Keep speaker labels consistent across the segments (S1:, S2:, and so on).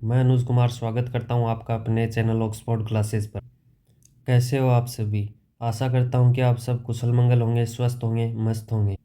S1: मैं अनुज कुमार स्वागत करता हूं आपका अपने चैनल ऑक्सफोर्ड क्लासेस पर। कैसे हो आप सभी? आशा करता हूं कि आप सब कुशल मंगल होंगे, स्वस्थ होंगे, मस्त होंगे।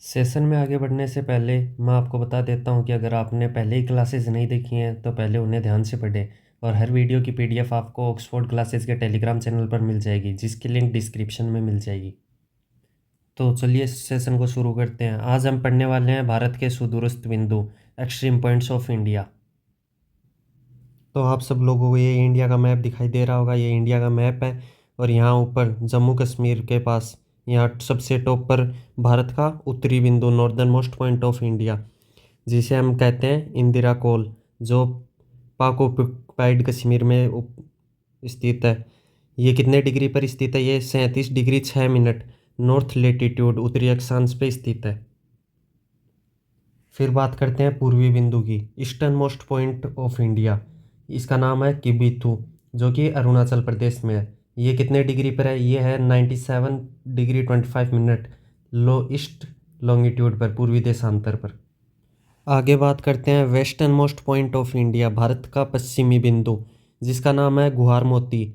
S1: सेशन में आगे बढ़ने से पहले मैं आपको बता देता हूं कि अगर आपने पहले ही क्लासेस नहीं देखी हैं तो पहले उन्हें ध्यान से पढ़ें और हर वीडियो की पीडीएफ आपको ऑक्सफोर्ड क्लासेस के टेलीग्राम चैनल पर मिल जाएगी, जिसकी लिंक डिस्क्रिप्शन में मिल जाएगी। तो चलिए इस सेशन को शुरू करते हैं। आज हम पढ़ने वाले हैं भारत के सुदूरस्थ बिंदु, एक्सट्रीम पॉइंट्स ऑफ इंडिया। तो आप सब लोगों को ये इंडिया का मैप दिखाई दे रहा होगा। ये इंडिया का मैप है और यहाँ ऊपर जम्मू कश्मीर के पास यहाँ सबसे टॉप पर भारत का उत्तरी बिंदु, northern most point of India, जिसे हम कहते हैं इंदिरा कोल, जो पाक ऑक्युपाइड कश्मीर में स्थित है। ये कितने डिग्री पर स्थित है? ये 37 डिग्री 6 मिनट नॉर्थ लेटीट्यूड, उत्तरी अक्षांश पे स्थित है। फिर बात करते हैं पूर्वी बिंदु की, eastern most point of India. इसका नाम है किबिथु, जो कि अरुणाचल प्रदेश में है। ये कितने डिग्री पर है? ये है 97 degree 25 minute low east longitude पर, पूर्वी देशांतर पर। आगे बात करते हैं western most point of India, Bharat का पश्चिमी बिंदु, जिसका नाम है गुहार मोती,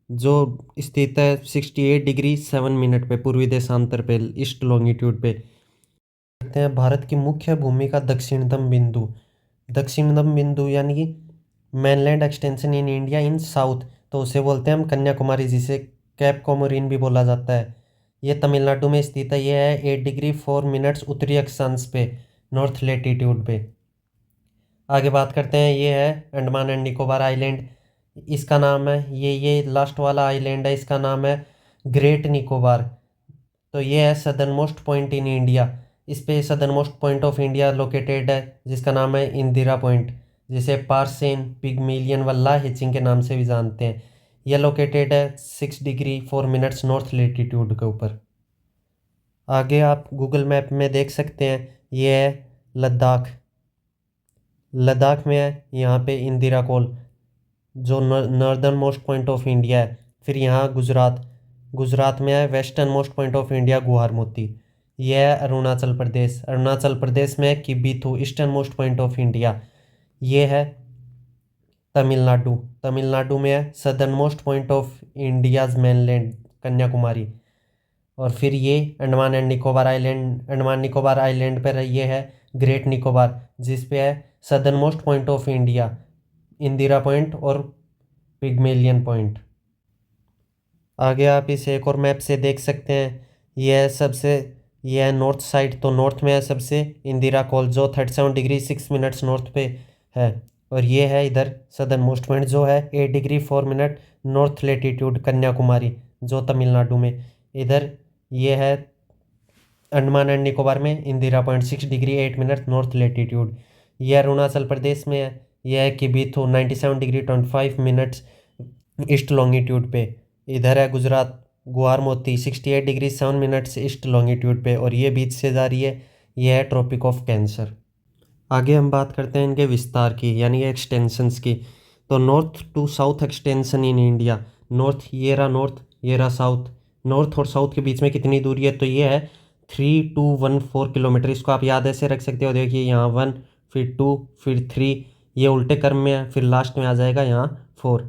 S1: जो स्थित है 68 डिग्री 7 मिनट पे, पूर्वी देशांतर पे, ईस्ट लॉन्गिट्यूड पे। कहते हैं भारत की मुख्य भूमि का दक्षिणतम बिंदु। दक्षिणतम बिंदु यानी कि mainland extension in India in south, तो उसे बोलते हैं हम कन्याकुमारी, जिसे कैप कोमोरिन भी बोला जाता है। ये तमिलनाडु में स्थित है। ये है 8 डिग्री 4 मिनट्स उत्तरी अक्षांश पे, नॉर्थ लेटीट्यूड पे। आगे बात करते हैं, ये है अंडमान एंड निकोबार आइलैंड। इसका नाम है ये लास्ट वाला आइलैंड है, इसका नाम है ग्रेट निकोबार। तो ये है southern most point in India. इस पे southern most point of India located है, जिसका नाम है इंदिरा पॉइंट, जिसे पार्सेन पिगमिलियन वल्ला हिचिंग के नाम से भी जानते हैं। यह लोकेटेड है 6 डिग्री 4 मिनट्स नॉर्थ लेटीट्यूड के ऊपर। आगे आप गूगल मैप में देख सकते हैं, ये है लद्दाख। लद्दाख में है यहाँ पे इंदिरा कोल, जो northern most point of India है। फिर यहाँ गुजरात, गुजरात में है western most point of India गुहार मोती। यह है अरुणाचल प्रदेश, अरुणाचल प्रदेश में है Kibithu, eastern most point of India. ये है तमिलनाडु, तमिलनाडु में है southern most point of India's mainland, Kanyakumari. और फिर ये Andaman and Nicobar island, Andaman Nicobar island पर ये है ग्रेट निकोबार, जिस पे है southern most point of India, Indira point और पिग्मेलियन पॉइंट। आगे आप इसे एक और मैप से देख सकते हैं। यह सबसे यह है नॉर्थ साइड, तो नॉर्थ में है सबसे इंदिरा कोल, जो 37 डिग्री 6 मिनट्स नॉर्थ पे है। और ये है इधर सदर्न मोस्ट पॉइंट, जो है 8 degree 4 minute north latitude, Kanyakumari, जो तमिलनाडु में। इधर ये है अंडमान एंड निकोबार में Indira point, 6 degree 8 minute north latitude. यह अरुणाचल प्रदेश में है। यह है Kibithu, 97 degree 25 minutes east longitude पे। इधर है गुजरात, गुआर मोती, 68 डिग्री 7 मिनट्स ईस्ट लॉन्गिट्यूड पे, और ये बीच से जा रही है। यह है ट्रॉपिक ऑफ कैंसर। आगे हम बात करते हैं इनके विस्तार की, यानी एक्सटेंशंस की। तो north to south extension in India, north ये रहा नॉर्थ, ये रहा साउथ। नॉर्थ और साउथ के बीच में कितनी दूरी है? तो ये है 3214 किलोमीटर। इसको आप याद ऐसे रख सकते हो, देखिए यहाँ 1, फिर 2, फिर 3, ये उल्टे क्रम में है, फिर लास्ट में आ जाएगा यहाँ 4।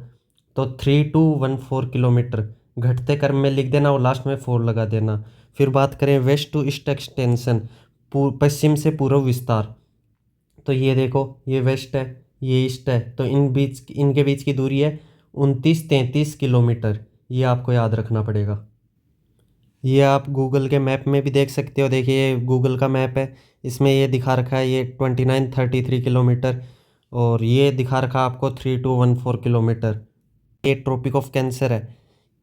S1: तो 3214 किलोमीटर घटते क्रम में लिख देना और लास्ट में 4 लगा देना। फिर बात करें वेस्ट टू ईस्ट एक्सटेंशन, पश्चिम से पूर्व विस्तार। तो ये देखो, ये वेस्ट है, ये ईस्ट है, तो इनके बीच की दूरी है 2933 किलोमीटर। ये आपको याद रखना पड़ेगा। ये आप गूगल के मैप में भी देख सकते हो। देखिए ये गूगल का मैप है, इसमें ये दिखा रखा है ये 2933 किलोमीटर, और ये दिखा रखा आपको 3214 किलोमीटर। ये ट्रॉपिक ऑफ कैंसर है।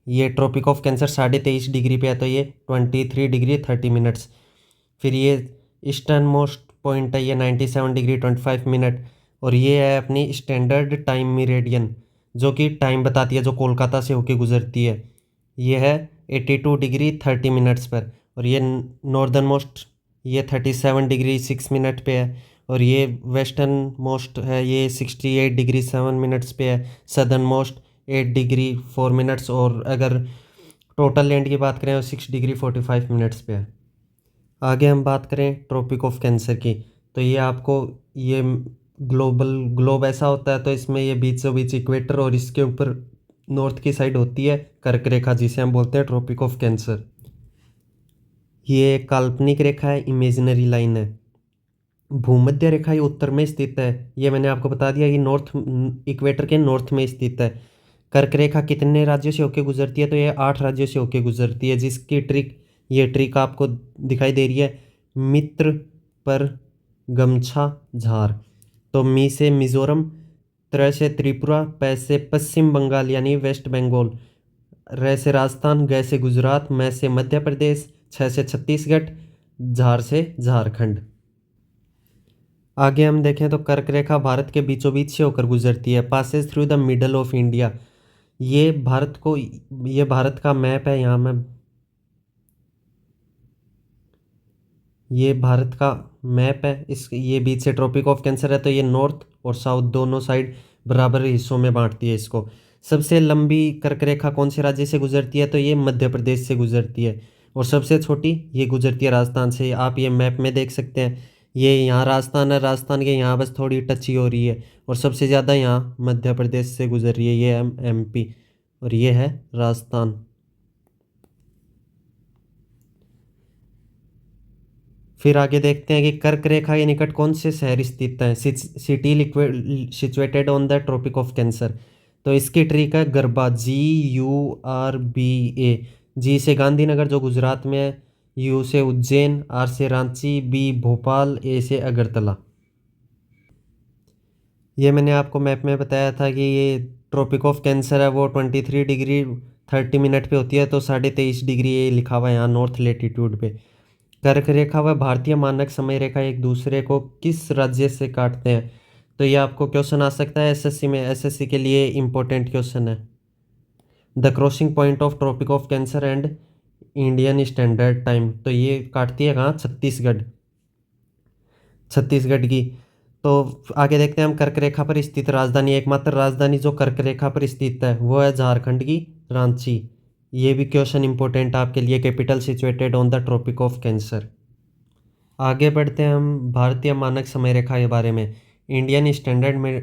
S1: ये ट्रॉपिक ऑफ कैंसर 23.5 डिग्री पे है, तो ये 23 डिग्री 30 मिनट्स। फिर ये ईस्टर्न मोस्ट पॉइंट है, ये 97 डिग्री 25 मिनट। और ये है अपनी स्टैंडर्ड टाइम मीरेडियन, जो कि टाइम बताती है, जो कोलकाता से होके गुजरती है। ये है 82 डिग्री 30 मिनट्स पर। और ये नॉर्दर्न मोस्ट, ये 37 डिग्री 6 मिनट पे है। और ये वेस्टर्न मोस्ट है, ये 68 डिग्री 7 मिनट्स पे है। सदर्न मोस्ट 8 डिग्री 4 मिनट्स, और अगर टोटल लैंड की बात करें तो 6 डिग्री 45 मिनट्स पे है। आगे हम बात करें ट्रॉपिक ऑफ कैंसर की, तो ये आपको ये ग्लोब ऐसा होता है, तो इसमें ये बीचों बीच इक्वेटर और इसके ऊपर नॉर्थ की साइड होती है कर्क रेखा, जिसे हम बोलते हैं ट्रॉपिक ऑफ कैंसर। ये एक काल्पनिक रेखा है, इमेजिनरी लाइन है। भूमध्य रेखा ये उत्तर में स्थित है, ये मैंने आपको बता दिया, ये नॉर्थ इक्वेटर के नॉर्थ में स्थित है। कर्क रेखा कितने राज्यों से होकर गुजरती है, तो ये 8 राज्यों से होकर गुजरती है, जिसकी ये ट्रिक आपको दिखाई दे रही है, मित्र पर गमछा झार। तो मी से मिजोरम, त्र से त्रिपुरा, पै से पश्चिम बंगाल यानी वेस्ट बंगाल, र से राजस्थान, ग से गुजरात, मैं से मध्य प्रदेश, छ से छत्तीसगढ़, झार से झारखंड। आगे हम देखें तो कर्क रेखा भारत के बीचों बीच से होकर गुजरती है, passes through the middle of India. ये भारत का मैप है, यहाँ मैं ये भारत का मैप है, इस ये बीच से ट्रॉपिक ऑफ कैंसर है, तो ये नॉर्थ और साउथ दोनों साइड बराबर हिस्सों में बांटती है इसको। सबसे लंबी कर्क रेखा कौन से राज्य से गुजरती है, तो ये मध्य प्रदेश से गुजरती है, और सबसे छोटी ये गुजरती है राजस्थान से। आप ये मैप में देख सकते हैं, ये यहाँ राजस्थान है, राजस्थान के यहाँ बस थोड़ी टच ही हो रही है, और सबसे ज़्यादा यहाँ मध्य प्रदेश से गुजर रही है, ये एमपी, और ये है राजस्थान। फिर आगे देखते हैं कि कर्क रेखा के निकट कौन से शहर स्थित हैं, city situated on the tropic of cancer. तो इसकी ट्रिक है गरबा, GURBA। जी से गांधीनगर जो गुजरात में है, U से उज्जैन, R से रांची, B भोपाल, A से अगरतला। ये मैंने आपको मैप में बताया था कि ये ट्रॉपिक ऑफ कैंसर है वो 23 डिग्री 30 मिनट पे होती है, तो 23.5 डिग्री ये लिखा हुआ है यहाँ नॉर्थ लेटीट्यूड पे। कर्क रेखा व भारतीय मानक समय रेखा एक दूसरे को किस राज्य से काटते हैं, तो ये आपको क्वेश्चन आ सकता है एसएससी में, एसएससी के लिए इम्पोर्टेंट क्वेश्चन है। The crossing point of tropic of cancer and Indian standard time, तो ये काटती है कहाँ, छत्तीसगढ़ की। तो आगे देखते हैं हम, कर्क रेखा पर स्थित राजधानी, एकमात्र राजधानी जो कर्क रेखा पर स्थित है वो है झारखंड की रांची। ये भी क्वेश्चन इंपॉर्टेंट आपके लिए, capital situated on the tropic of cancer. आगे बढ़ते हैं हम भारतीय मानक समय रेखा के बारे में, इंडियन स्टैंडर्ड में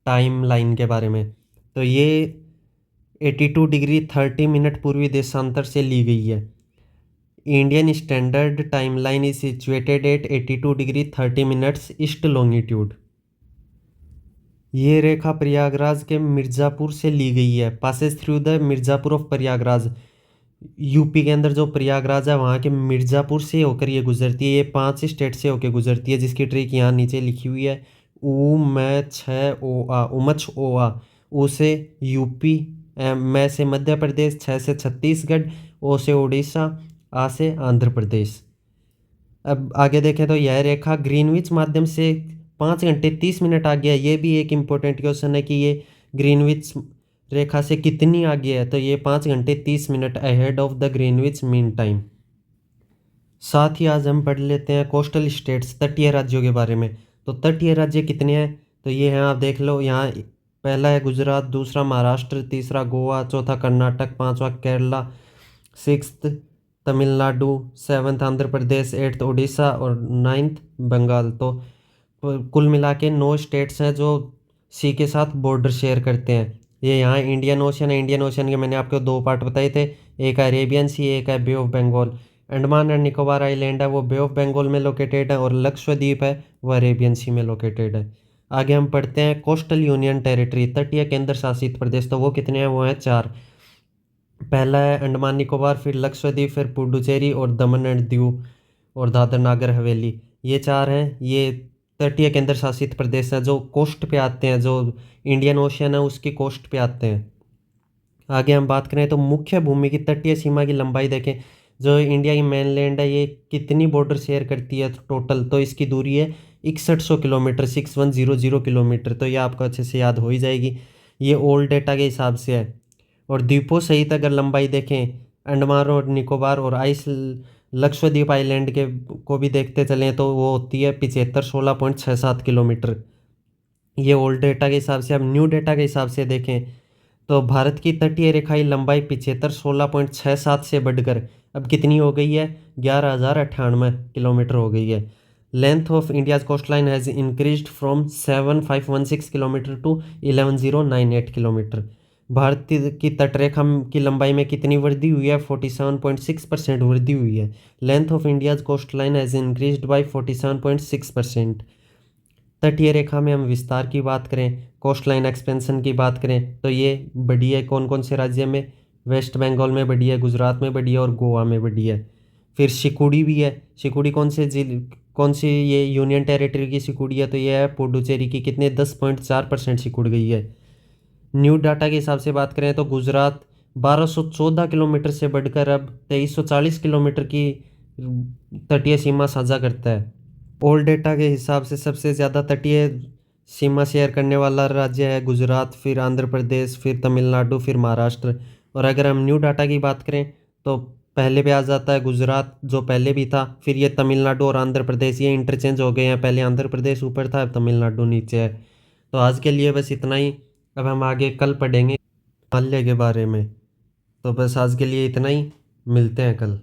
S1: टाइम लाइन के बारे में। तो ये 82 डिग्री 30 मिनट पूर्वी देशांतर से ली गई है। Indian standard time line is situated at 82 degree 30 minutes east longitude. ये रेखा प्रयागराज के मिर्ज़ापुर से ली गई है, passes through the Mirzapur of Prayagraj. UP के अंदर जो प्रयागराज है वहाँ के मिर्ज़ापुर से होकर ये गुजरती है, ये 5 स्टेट से होकर गुजरती है, जिसकी ट्रिक यहाँ नीचे लिखी हुई है, ऊ मैं छ ओ आ, उमच ओ आ। ऊ से यूपी, मैं से मध्य प्रदेश, छ से छत्तीसगढ़, ओ से उड़ीसा, आ से आंध्र प्रदेश। अब आगे देखें तो यह रेखा ग्रीनविच माध्यम से 5 घंटे 30 मिनट आगे है। ये भी एक इम्पोर्टेंट क्वेश्चन है कि ये ग्रीनविच रेखा से कितनी आगे है, तो ये 5 घंटे 30 minute ahead of the Greenwich mean time. साथ ही आज हम पढ़ लेते हैं कोस्टल स्टेट्स, तटीय राज्यों के बारे में। तो तटीय राज्य कितने हैं, तो ये हैं, आप देख लो यहाँ, पहला है गुजरात, दूसरा महाराष्ट्र, तीसरा गोवा, चौथा कर्नाटक, पांचवा Kerala, sixth Tamil Nadu, seventh Andhra Pradesh, eighth Orissa और नाइन्थ बंगाल। तो कुल मिला के 9 स्टेट्स हैं जो सी के साथ बॉर्डर शेयर करते हैं। ये यहाँ इंडियन ओशन है, इंडियन ओशन के मैंने आपको 2 पार्ट बताए थे, एक है अरेबियन सी, एक है bay of Bengal. Andaman and Nicobar island है वो बे ऑफ बंगाल में लोकेटेड है, और लक्षद्वीप है वो अरेबियन सी में लोकेटेड है। आगे हम पढ़ते हैं कोस्टल यूनियन टेरिटरी, तटीय केंद्र शासित प्रदेश। तो वो कितने हैं, वो हैं 4। पहला है अंडमान निकोबार, फिर लक्षद्वीप, फिर पुडुचेरी और दमन एंड दीव और दादर नागर हवेली। ये 4 हैं, ये तटीय केंद्र शासित प्रदेश हैं जो कोस्ट पे आते हैं, जो इंडियन ओशियन है उसकी कोस्ट पे आते हैं। आगे हम बात करें तो मुख्य भूमि की तटीय सीमा की लंबाई देखें, जो इंडिया की मेनलैंड है ये कितनी बॉर्डर शेयर करती है टोटल, तो इसकी दूरी है 6100 किलोमीटर, 6100 किलोमीटर। तो ये आपको अच्छे से याद हो ही जाएगी, ये ओल्ड डेटा के हिसाब से है। और द्वीपों सहित अगर लंबाई देखें, अंडमान और निकोबार और लक्षद्वीप आइलैंड के को भी देखते चलें, तो वो होती है 75 16.67 किलोमीटर, ये ओल्ड डेटा के हिसाब से। अब न्यू डेटा के हिसाब से देखें तो भारत की तटीय रेखाई लंबाई 75 16.67 से बढ़कर अब कितनी हो गई है, 11,098 किलोमीटर हो गई है। Length of India's coastline has increased from 7516 kilometre to 11098 kilometre. Bharat की तटरेखा की लंबाई में कितनी वृद्धि हुई है? 47.6% वृद्धि हुई है। Length of India's coastline has increased by 47.6%। तटीय रेखा में हम विस्तार की बात करें, कोस्ट लाइन एक्सपेंशन की बात करें, तो ये बढ़ी है कौन कौन से राज्य में? वेस्ट बंगाल में बढ़ी है, गुजरात में बढ़ी है और गोवा में बढ़ी है। फिर सिकुड़ी भी है। सिकुड़ी कौन सी ये यूनियन टेरिटरी की सिकुड़ी है? तो ये है पुडुचेरी की। कितने? 10.4% सिकुड़ गई है। न्यू डाटा के हिसाब से बात करें तो गुजरात 1214 किलोमीटर से बढ़कर अब 2340 किलोमीटर की तटीय सीमा साझा करता है। ओल्ड डेटा के हिसाब से सबसे ज़्यादा तटीय सीमा शेयर करने वाला राज्य है गुजरात, फिर आंध्र प्रदेश, फिर तमिलनाडु, फिर महाराष्ट्र। और अगर हम न्यू डाटा की बात करें तो पहले पे आ जाता है गुजरात, जो पहले भी था, फिर ये तमिलनाडु और आंध्र प्रदेश, ये इंटरचेंज हो गए हैं। पहले आंध्र प्रदेश ऊपर था, अब तमिलनाडु नीचे है। तो आज के लिए बस इतना ही। अब हम आगे कल पढ़ेंगे हिमालय के बारे में। तो बस आज के लिए इतना ही, मिलते हैं कल।